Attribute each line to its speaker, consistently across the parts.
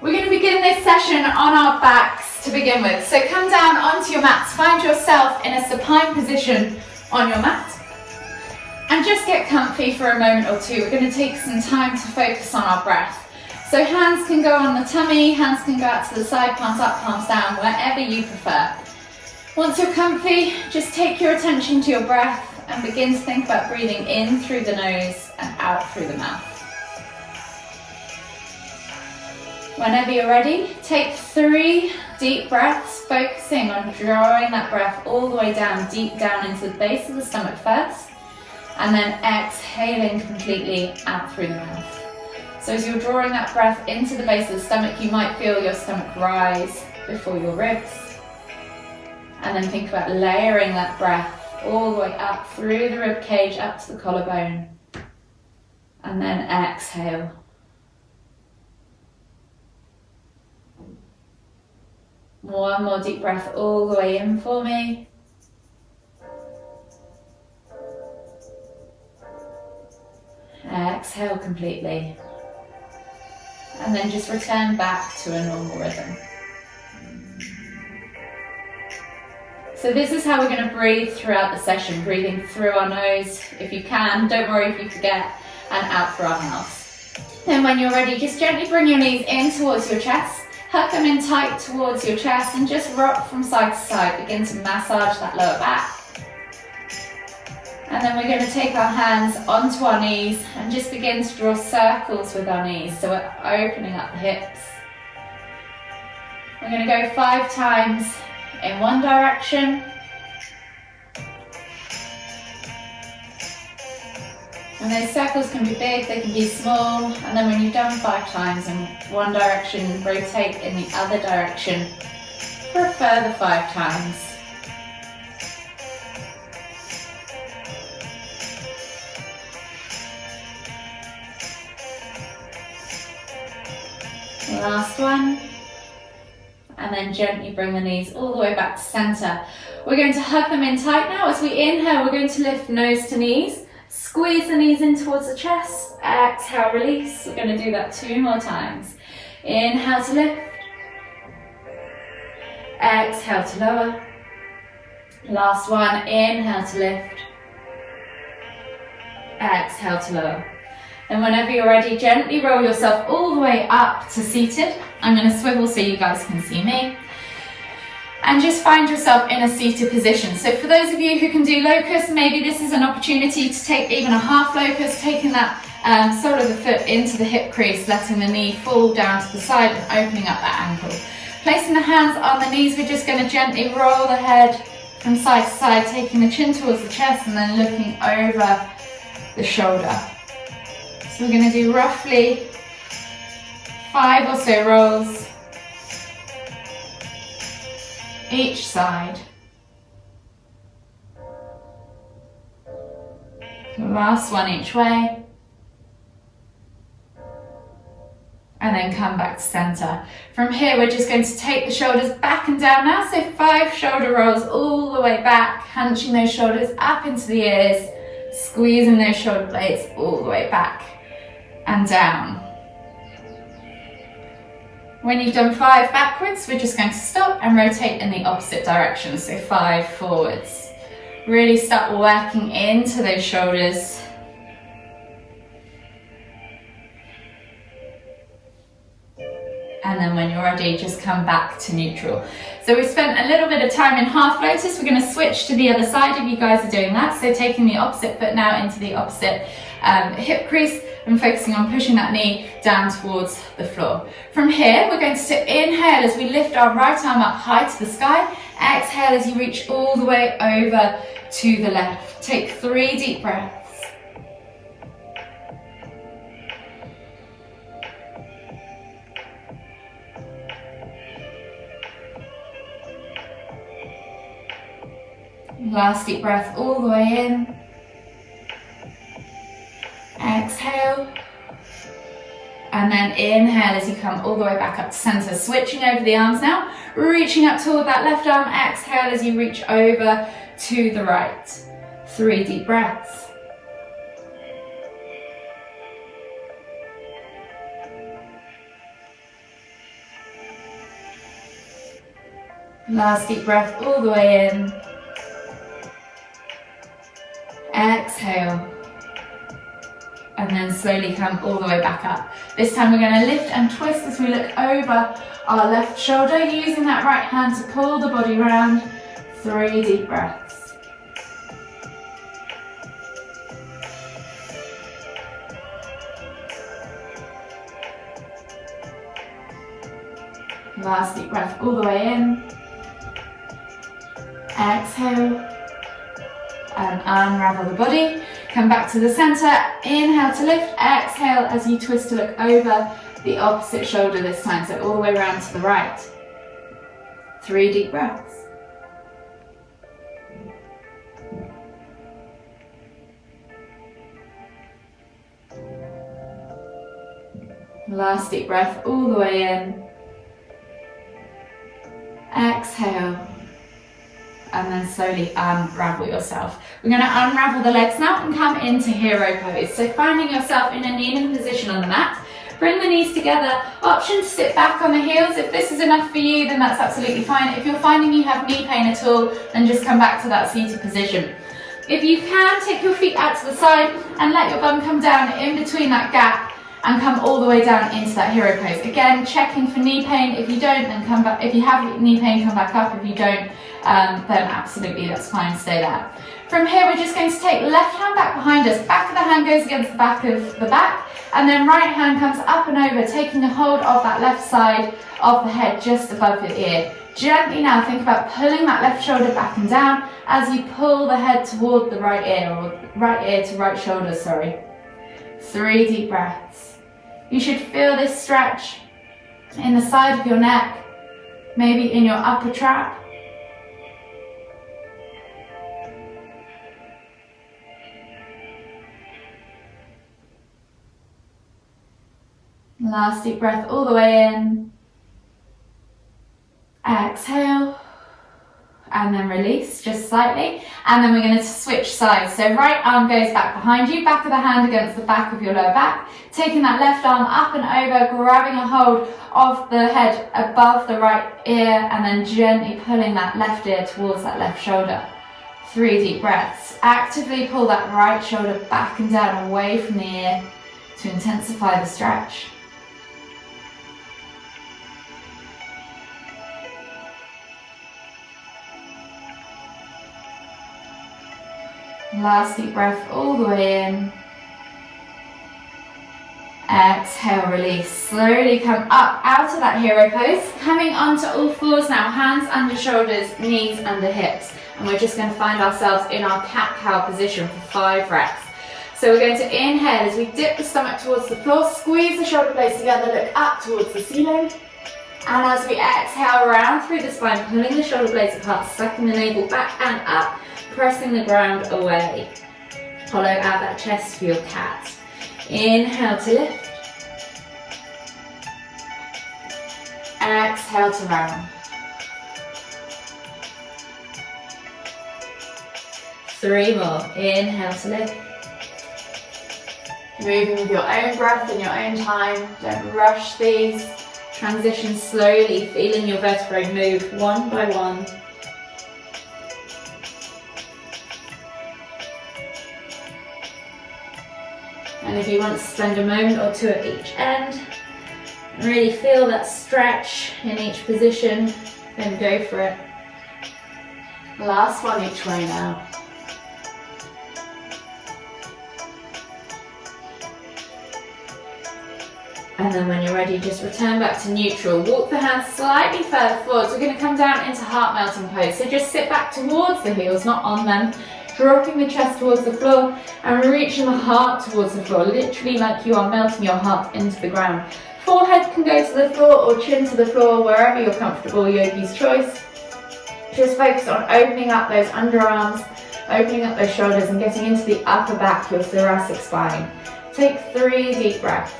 Speaker 1: We're going to begin this session on our backs to begin with. So come down onto your mats, find yourself in a supine position on your mat. And just get comfy for a moment or two. We're going to take some time to focus on our breath. So hands can go on the tummy, hands can go out to the side, palms up, palms down, wherever you prefer. Once you're comfy, just take your attention to your breath and begin to think about breathing in through the nose and out through the mouth. Whenever you're ready, take 3 deep breaths, focusing on drawing that breath all the way down, deep down into the base of the stomach first, and then exhaling completely out through the mouth. So as you're drawing that breath into the base of the stomach, you might feel your stomach rise before your ribs. And then think about layering that breath all the way up through the rib cage, up to the collarbone. And then exhale. One more deep breath all the way in for me. Exhale completely. And then just return back to a normal rhythm. So this is how we're going to breathe throughout the session, breathing through our nose if you can, don't worry if you forget, and out through our mouths. Then when you're ready, just gently bring your knees in towards your chest, hug them in tight towards your chest and just rock from side to side. Begin to massage that lower back. And then we're going to take our hands onto our knees and just begin to draw circles with our knees. So we're opening up the hips. We're going to go 5 times in one direction. And those circles can be big, they can be small. And then when you've done 5 times in one direction, rotate in the other direction for a further 5 times. Last one. And then gently bring the knees all the way back to center. We're going to hug them in tight now. As we inhale, we're going to lift nose to knees. Squeeze the knees in towards the chest. Exhale, release. We're going to do that 2 more times. Inhale to lift. Exhale to lower. Last one. Inhale to lift. Exhale to lower. And whenever you're ready, gently roll yourself all the way up to seated. I'm going to swivel so you guys can see me. And just find yourself in a seated position. So for those of you who can do locust, maybe this is an opportunity to take even a half locust, taking that sole of the foot into the hip crease, letting the knee fall down to the side and opening up that ankle. Placing the hands on the knees, we're just going to gently roll the head from side to side, taking the chin towards the chest and then looking over the shoulder. So we're going to do roughly 5 or so rolls each side. Last one each way. And then come back to center. From here, we're just going to take the shoulders back and down now. So 5 shoulder rolls all the way back, hunching those shoulders up into the ears, squeezing those shoulder blades all the way back and down. When you've done 5 backwards, we're just going to stop and rotate in the opposite direction. So 5 forwards. Really start working into those shoulders. And then when you're ready, just come back to neutral. So we spent a little bit of time in half lotus. We're going to switch to the other side if you guys are doing that. So taking the opposite foot now into the opposite hip crease and focusing on pushing that knee down towards the floor. From here, we're going to inhale as we lift our right arm up high to the sky. Exhale as you reach all the way over to the left. Take 3 deep breaths. Last deep breath all the way in. Exhale. And then inhale as you come all the way back up to center. Switching over the arms now. Reaching up toward that left arm. Exhale as you reach over to the right. 3 deep breaths. Last deep breath all the way in. Exhale. And then slowly come all the way back up. This time we're going to lift and twist as we look over our left shoulder, using that right hand to pull the body round. 3 deep breaths. Last deep breath all the way in. Exhale. And unravel the body. Come back to the center. Inhale to lift. Exhale as you twist to look over the opposite shoulder this time. So all the way around to the right. 3 deep breaths. Last deep breath all the way in. Exhale. And then slowly unravel yourself. We're going to unravel the legs now and come into hero pose. So finding yourself in a kneeling position on the mat. Bring the knees together. Option to sit back on the heels. If this is enough for you, then that's absolutely fine. If you're finding you have knee pain at all, then just come back to that seated position. If you can, take your feet out to the side and let your bum come down in between that gap and come all the way down into that hero pose. Again, checking for knee pain. If you don't, then come back. If you have knee pain, come back up. If you don't, then absolutely that's fine, stay there. From here, we're just going to take left hand back behind us. Back of the hand goes against the back of the back, and then right hand comes up and over, taking a hold of that left side of the head just above your ear. Gently now think about pulling that left shoulder back and down as you pull the head toward the right ear, or right ear to right shoulder, sorry. 3 deep breaths. You should feel this stretch in the side of your neck, maybe in your upper trap. Last deep breath all the way in. Exhale. And then release just slightly. And then we're going to switch sides. So right arm goes back behind you, back of the hand against the back of your lower back. Taking that left arm up and over, grabbing a hold of the head above the right ear, and then gently pulling that left ear towards that left shoulder. 3 deep breaths. Actively pull that right shoulder back and down away from the ear to intensify the stretch. Last deep breath all the way in. Exhale, release. Slowly come up out of that hero pose. Coming onto all fours now, hands under shoulders, knees under hips. And we're just going to find ourselves in our cat-cow position for 5 reps. So we're going to inhale as we dip the stomach towards the floor, squeeze the shoulder blades together, look up towards the ceiling. And as we exhale, round through the spine, pulling the shoulder blades apart, sucking the navel back and up, pressing the ground away. Hollow out that chest for your cat. Inhale to lift. Exhale to round. 3 more. Inhale to lift. Moving with your own breath in your own time. Don't rush these. Transition slowly, feeling your vertebrae move one by one. And if you want to spend a moment or two at each end, really feel that stretch in each position, then go for it. Last one each way now. And then when you're ready, just return back to neutral. Walk the hands slightly further forwards. We're going to come down into heart melting pose. So just sit back towards the heels, not on them. Dropping the chest towards the floor and reaching the heart towards the floor, literally like you are melting your heart into the ground. Forehead can go to the floor or chin to the floor, wherever you're comfortable, yogi's choice. Just focus on opening up those underarms, opening up those shoulders and getting into the upper back, your thoracic spine. Take 3 deep breaths.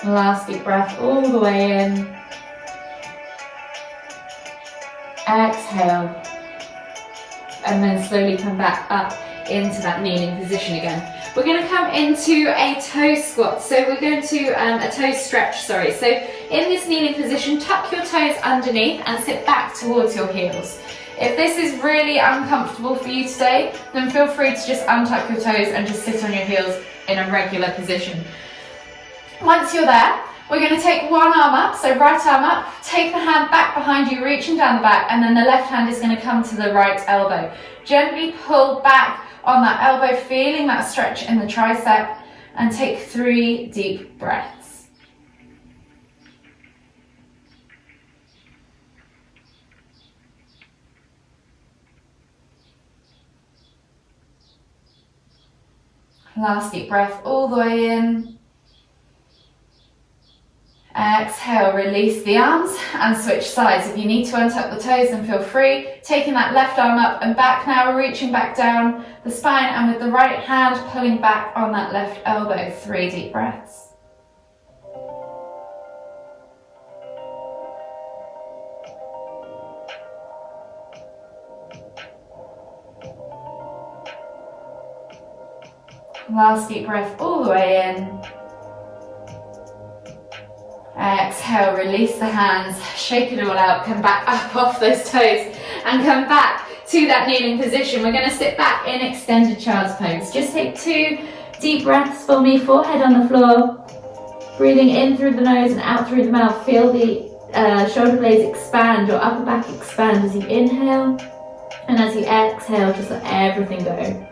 Speaker 1: Last deep breath all the way in. Exhale. and then slowly come back up into that kneeling position again. We're going to come into a toe squat. So we're going to a toe stretch, sorry. So in this kneeling position, tuck your toes underneath and sit back towards your heels. If this is really uncomfortable for you today, then feel free to just untuck your toes and just sit on your heels in a regular position. Once you're there, we're going to take one arm up, so right arm up, take the hand back behind you, reaching down the back, and then the left hand is going to come to the right elbow. Gently pull back on that elbow, feeling that stretch in the tricep, and take 3 deep breaths. Last deep breath all the way in. Exhale, release the arms and switch sides. If you need to untuck the toes, then feel free. Taking that left arm up and back now, reaching back down the spine, and with the right hand pulling back on that left elbow. 3 deep breaths. Last deep breath all the way in. Exhale, release the hands, shake it all out, come back up off those toes and come back to that kneeling position. We're going to sit back in extended child's pose. Just take 2 deep breaths for me, forehead on the floor, breathing in through the nose and out through the mouth. Feel the shoulder blades expand, your upper back expand as you inhale, and as you exhale, just let everything go.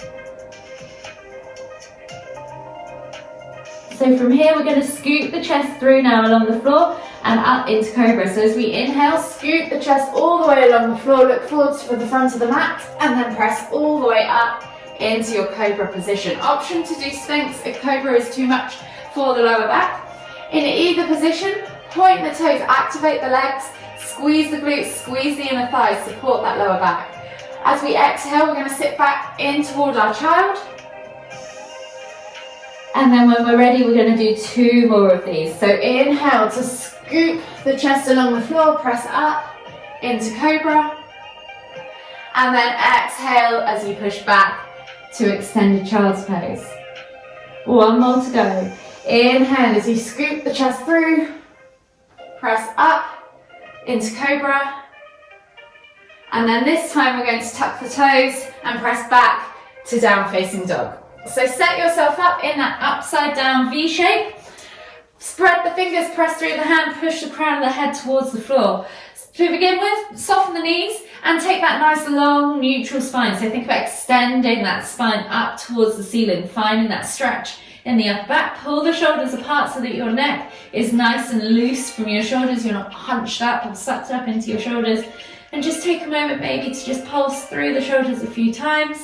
Speaker 1: So from here, we're going to scoot the chest through now along the floor and up into cobra. So as we inhale, scoot the chest all the way along the floor, look forwards for the front of the mat, and then press all the way up into your cobra position. Option to do sphinx if cobra is too much for the lower back. In either position, point the toes, activate the legs, squeeze the glutes, squeeze the inner thighs, support that lower back. As we exhale, we're going to sit back in toward our child. And then when we're ready, we're going to do 2 more of these. So inhale to scoop the chest along the floor, press up into cobra. And then exhale as you push back to extended child's pose. 1 more to go. Inhale as you scoop the chest through, press up into cobra. And then this time we're going to tuck the toes and press back to down facing dog. So set yourself up in that upside down V shape. Spread the fingers, press through the hand, push the crown of the head towards the floor. To begin with, soften the knees and take that nice long neutral spine. So think about extending that spine up towards the ceiling, finding that stretch in the upper back. Pull the shoulders apart so that your neck is nice and loose from your shoulders. You're not hunched up or sucked up into your shoulders. And just take a moment maybe to just pulse through the shoulders a few times.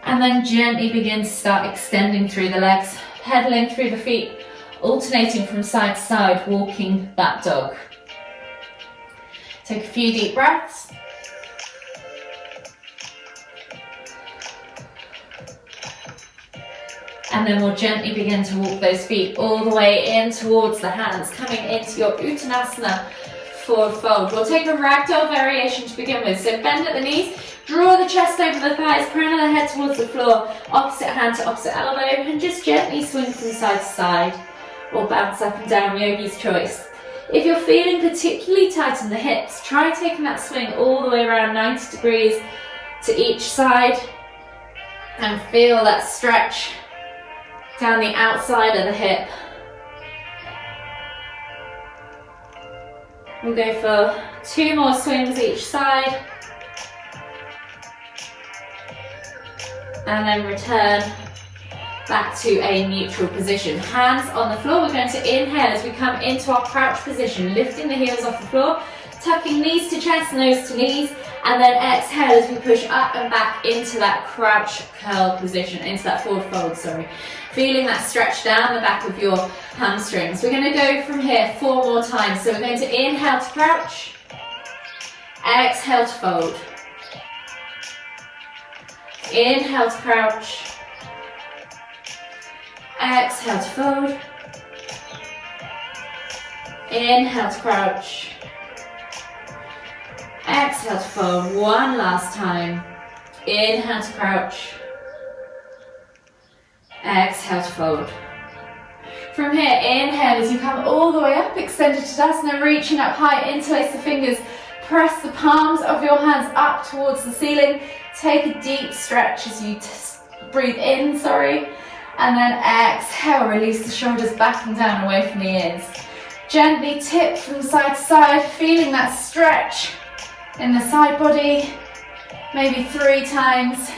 Speaker 1: And then gently begin to start extending through the legs, pedaling through the feet, alternating from side to side, walking that dog. Take a few deep breaths. And then we'll gently begin to walk those feet all the way in towards the hands, coming into your Uttanasana forward fold. We'll take a ragdoll variation to begin with. So bend at the knees. Draw the chest over the thighs, crown of the head towards the floor, opposite hand to opposite elbow, and just gently swing from side to side, or bounce up and down, yogi's choice. If you're feeling particularly tight in the hips, try taking that swing all the way around 90 degrees to each side, and feel that stretch down the outside of the hip. We'll go for 2 more swings each side. And then return back to a neutral position. Hands on the floor. We're going to inhale as we come into our crouch position, lifting the heels off the floor, tucking knees to chest, nose to knees, and then exhale as we push up and back into that crouch curl position, into that forward fold, sorry. Feeling that stretch down the back of your hamstrings. We're going to go from here 4 more times. So we're going to inhale to crouch, exhale to fold. Inhale to crouch, exhale to fold, inhale to crouch, Exhale to fold one last time. Inhale to crouch. Exhale to fold. From here, inhale as you come all the way up, extended Tadasana, reaching up high, interlace the fingers, press the palms of your hands up towards the ceiling. Take a deep stretch as you breathe in, and then exhale, release the shoulders back and down away from the ears. Gently tip from side to side, feeling that stretch in the side body, maybe 3 times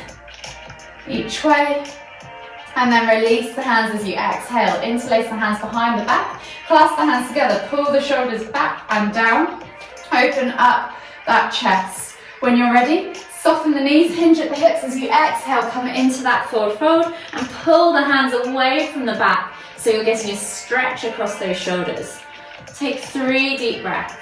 Speaker 1: each way. And then release the hands as you exhale. Interlace the hands behind the back. Clasp the hands together. Pull the shoulders back and down. Open up that chest. When you're ready, soften the knees, hinge at the hips as you exhale. Come into that forward fold and pull the hands away from the back so you're getting a stretch across those shoulders. Take 3 deep breaths.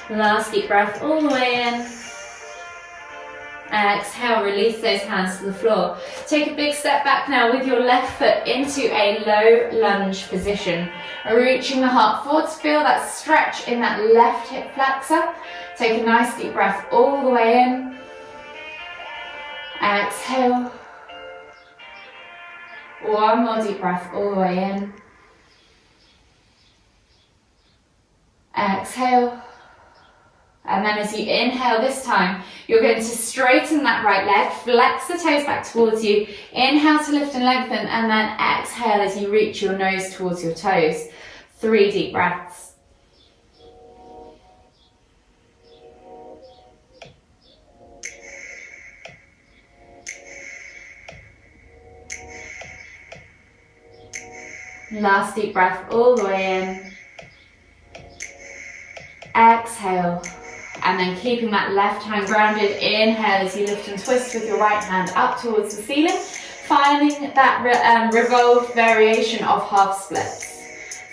Speaker 1: Last deep breath all the way in. Exhale, release those hands to the floor. Take a big step back now with your left foot into a low lunge position. Reaching the heart forwards, feel that stretch in that left hip flexor. Take a nice deep breath all the way in. Exhale. One more deep breath all the way in. Exhale. And then as you inhale this time, you're going to straighten that right leg, flex the toes back towards you, inhale to lift and lengthen, and then exhale as you reach your nose towards your toes. 3 deep breaths. Last deep breath all the way in. Exhale. And then keeping that left hand grounded, inhale as you lift and twist with your right hand up towards the ceiling, finding that revolved variation of half splits.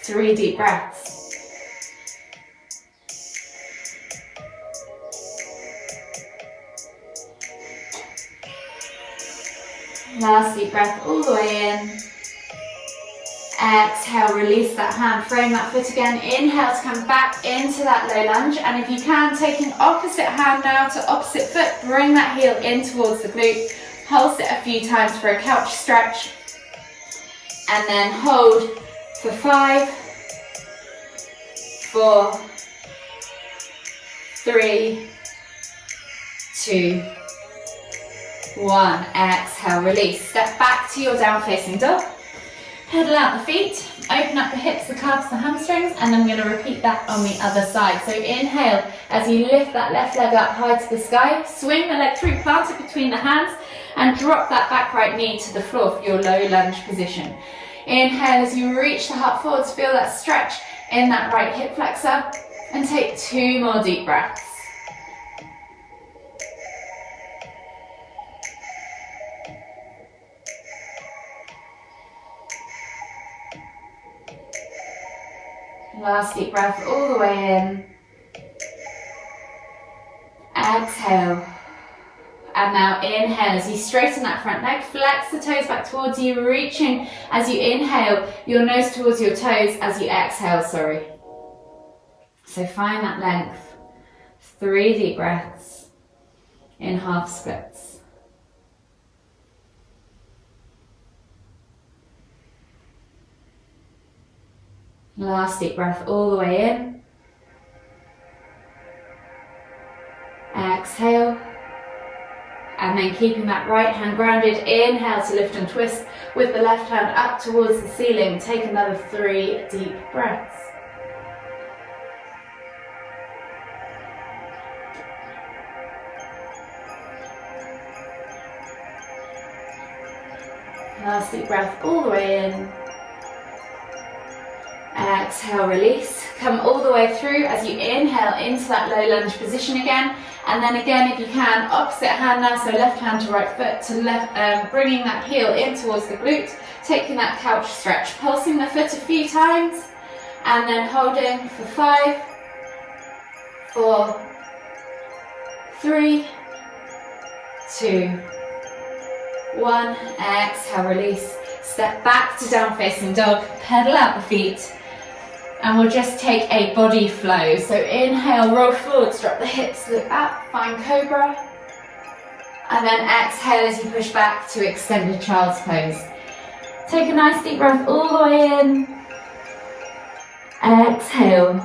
Speaker 1: 3 deep breaths. Last deep breath all the way in. Exhale, release that hand, frame that foot again. Inhale to come back into that low lunge. And if you can, taking opposite hand now to opposite foot, bring that heel in towards the glute. Pulse it a few times for a couch stretch. And then hold for 5, 4, 3, 2, 1. Exhale, release. Step back to your down facing dog. Pedal out the feet, open up the hips, the calves, the hamstrings, and then we're going to repeat that on the other side. So inhale as you lift that left leg up high to the sky, swing the leg through, plant it between the hands, and drop that back right knee to the floor for your low lunge position. Inhale as you reach the heart forwards, feel that stretch in that right hip flexor, and take 2 more deep breaths. Last deep breath all the way in. Exhale. And now inhale as you straighten that front leg, flex the toes back towards you, reaching as you inhale, your nose towards your toes as you exhale, So find that length. 3 deep breaths in half splits. Last deep breath all the way in. Exhale. And then keeping that right hand grounded, inhale to lift and twist with the left hand up towards the ceiling. Take another 3 deep breaths. Last deep breath all the way in. Exhale, release. Come all the way through as you inhale into that low lunge position again. And then again, if you can, opposite hand now, so left hand to right foot, to bringing that heel in towards the glute, taking that couch stretch, pulsing the foot a few times, and then holding for 5, 4, 3, 2, 1. Exhale, release. Step back to down facing dog, pedal out the feet, and we'll just take a body flow. So inhale, roll forwards, drop the hips, look up, find cobra. And then exhale as you push back to extended child's pose. Take a nice deep breath all the way in. Exhale.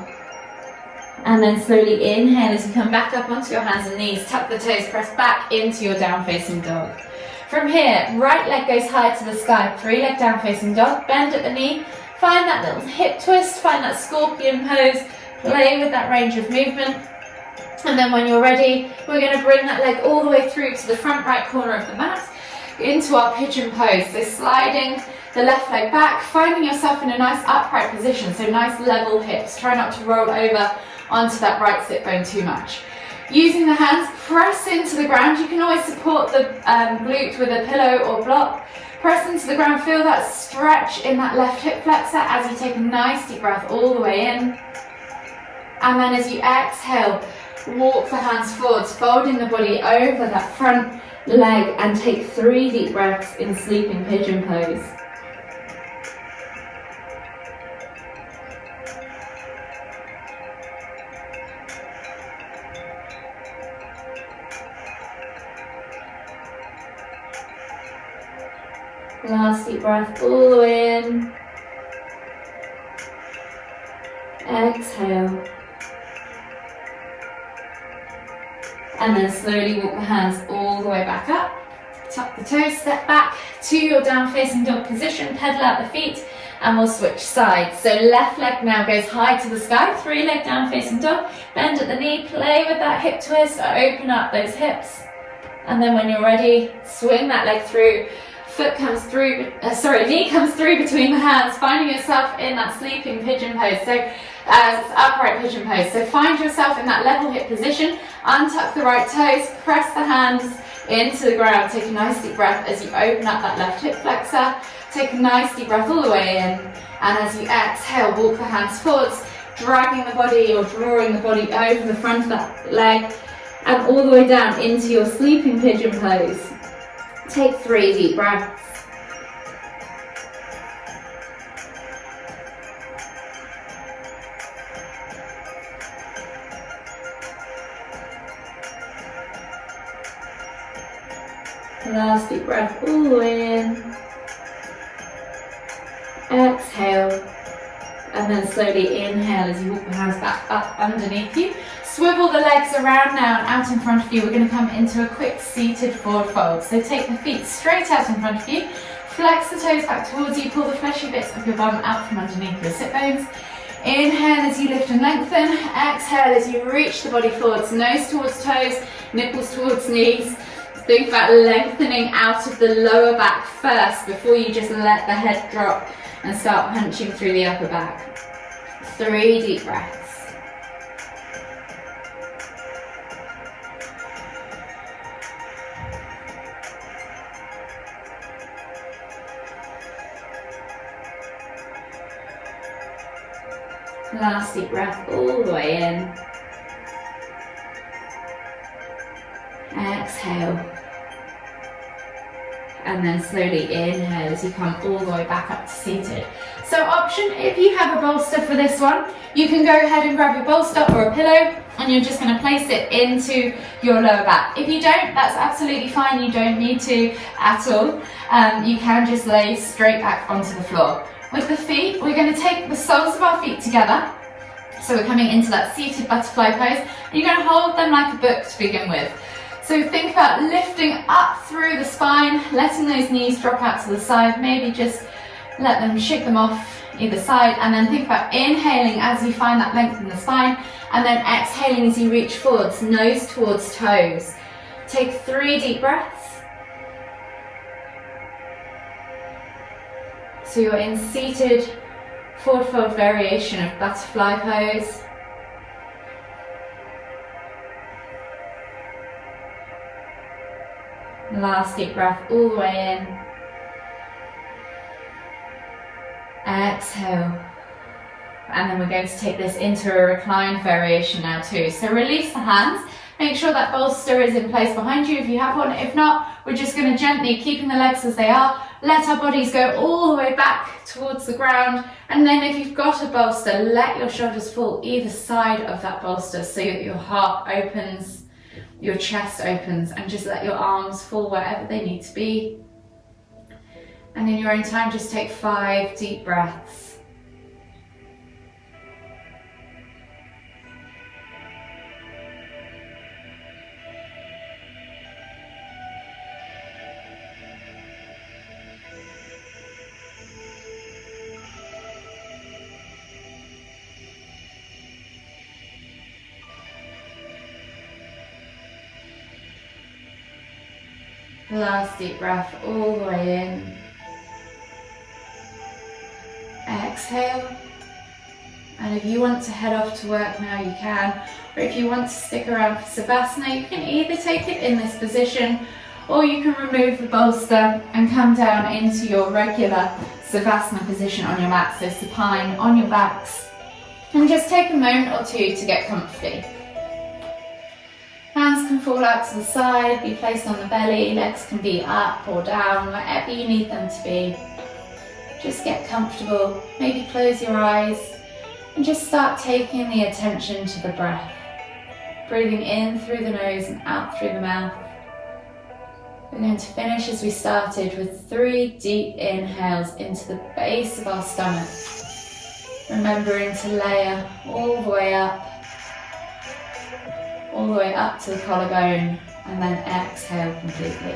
Speaker 1: And then slowly inhale as you come back up onto your hands and knees. Tuck the toes, press back into your down facing dog. From here, right leg goes high to the sky, 3-leg down facing dog, bend at the knee. Find that little hip twist, find that scorpion pose, play with that range of movement. And then when you're ready, we're going to bring that leg all the way through to the front right corner of the mat into our pigeon pose. So sliding the left leg back, finding yourself in a nice upright position, so nice level hips. Try not to roll over onto that right sit bone too much. Using the hands, press into the ground. You can always support the glute with a pillow or block. Press into the ground, feel that stretch in that left hip flexor as you take a nice deep breath all the way in. And then as you exhale, walk the hands forwards, folding the body over that front leg and take 3 deep breaths in sleeping pigeon pose. Last deep breath all the way in. Exhale. And then slowly walk the hands all the way back up. Tuck the toes, step back to your down facing dog position, pedal out the feet, and we'll switch sides. So left leg now goes high to the sky, 3-leg down facing dog, bend at the knee, play with that hip twist, open up those hips. And then when you're ready, swing that leg through. Foot comes through, knee comes through between the hands, finding yourself in that sleeping pigeon pose. So upright pigeon pose. So find yourself in that level hip position, untuck the right toes, press the hands into the ground. Take a nice deep breath as you open up that left hip flexor. Take a nice deep breath all the way in. And as you exhale, walk the hands forwards, dragging the body or drawing the body over the front of that leg and all the way down into your sleeping pigeon pose. Take 3 deep breaths. Last deep breath all the way in. Exhale. And then slowly inhale as you walk the hands back up underneath you. Swivel the legs around now and out in front of you. We're going to come into a quick seated forward fold. So take the feet straight out in front of you. Flex the toes back towards you. Pull the fleshy bits of your bum out from underneath your sit bones. Inhale as you lift and lengthen. Exhale as you reach the body forwards. Nose towards toes, nipples towards knees. Think about lengthening out of the lower back first before you just let the head drop and start punching through the upper back. 3 deep breaths. Last deep breath all the way in. Exhale. And then slowly inhale as you come all the way back up to seated. So option, if you have a bolster for this one, you can go ahead and grab your bolster or a pillow and you're just going to place it into your lower back. If you don't, that's absolutely fine. You don't need to at all. You can just lay straight back onto the floor. With the feet, we're going to take the soles of our feet together. So we're coming into that seated butterfly pose. And you're going to hold them like a book to begin with. So think about lifting up through the spine, letting those knees drop out to the side. Maybe just let them shake them off either side. And then think about inhaling as you find that length in the spine. And then exhaling as you reach forwards, nose towards toes. Take 3 deep breaths. So you're in seated forward fold variation of butterfly pose. Last deep breath all the way in. Exhale. And then we're going to take this into a reclined variation now too. So release the hands. Make sure that bolster is in place behind you if you have one. If not, we're just going to gently, keeping the legs as they are, let our bodies go all the way back towards the ground. And then if you've got a bolster, let your shoulders fall either side of that bolster so that your heart opens, your chest opens, and just let your arms fall wherever they need to be. And in your own time, just take 5 deep breaths. Last deep breath all the way in. Exhale. And if you want to head off to work now, you can. Or if you want to stick around for Savasana, you can either take it in this position, or you can remove the bolster and come down into your regular Savasana position on your mat, so supine on your backs. And just take a moment or two to get comfy. Hands can fall out to the side, be placed on the belly, legs can be up or down, wherever you need them to be. Just get comfortable, maybe close your eyes, and just start taking the attention to the breath. Breathing in through the nose and out through the mouth. We're going to finish as we started with 3 deep inhales into the base of our stomach. Remembering to layer all the way up to the collarbone, and then exhale completely.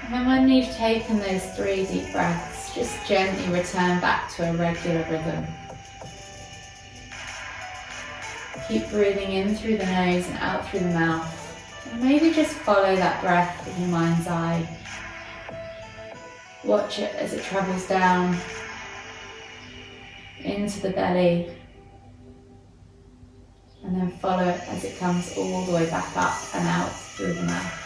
Speaker 1: And then when you've taken those 3 deep breaths, just gently return back to a regular rhythm. Keep breathing in through the nose and out through the mouth. And maybe just follow that breath with your mind's eye. Watch it as it travels down into the belly. And then follow it as it comes all the way back up and out through the mouth.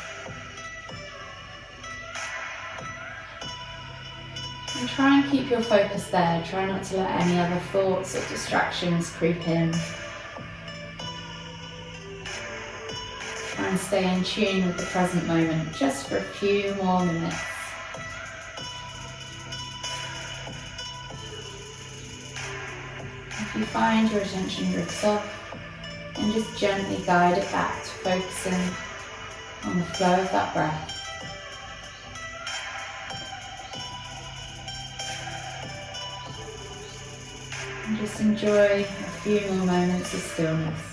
Speaker 1: And try and keep your focus there. Try not to let any other thoughts or distractions creep in. Try and stay in tune with the present moment just for a few more minutes. If you find your attention drifts off, then just gently guide it back to focusing on the flow of that breath. And just enjoy a few more moments of stillness.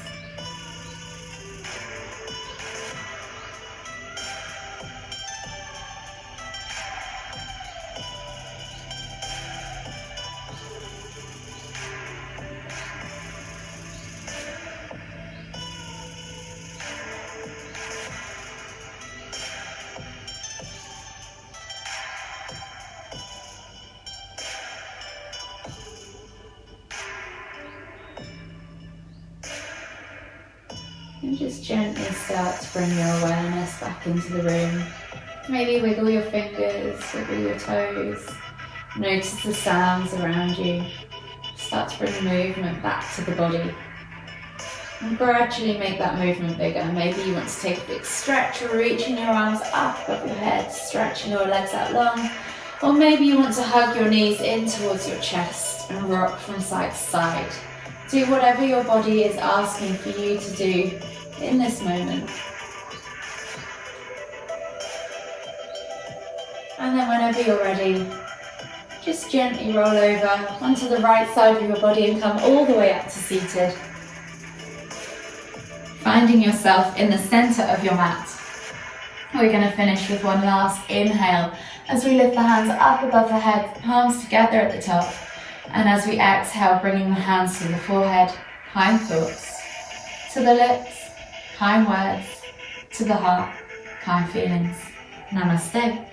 Speaker 1: And just gently start to bring your awareness back into the room. Maybe wiggle your fingers, wiggle your toes. Notice the sounds around you. Start to bring the movement back to the body. And gradually make that movement bigger. Maybe you want to take a big stretch, or reaching your arms up above your head, stretching your legs out long. Or maybe you want to hug your knees in towards your chest and rock from side to side. Do whatever your body is asking for you to do in this moment. And then whenever you're ready, just gently roll over onto the right side of your body and come all the way up to seated. Finding yourself in the center of your mat. We're going to finish with one last inhale as we lift the hands up above the head, palms together at the top. And as we exhale, bringing the hands to the forehead, kind thoughts. To the lips, kind words. To the heart, kind feelings. Namaste.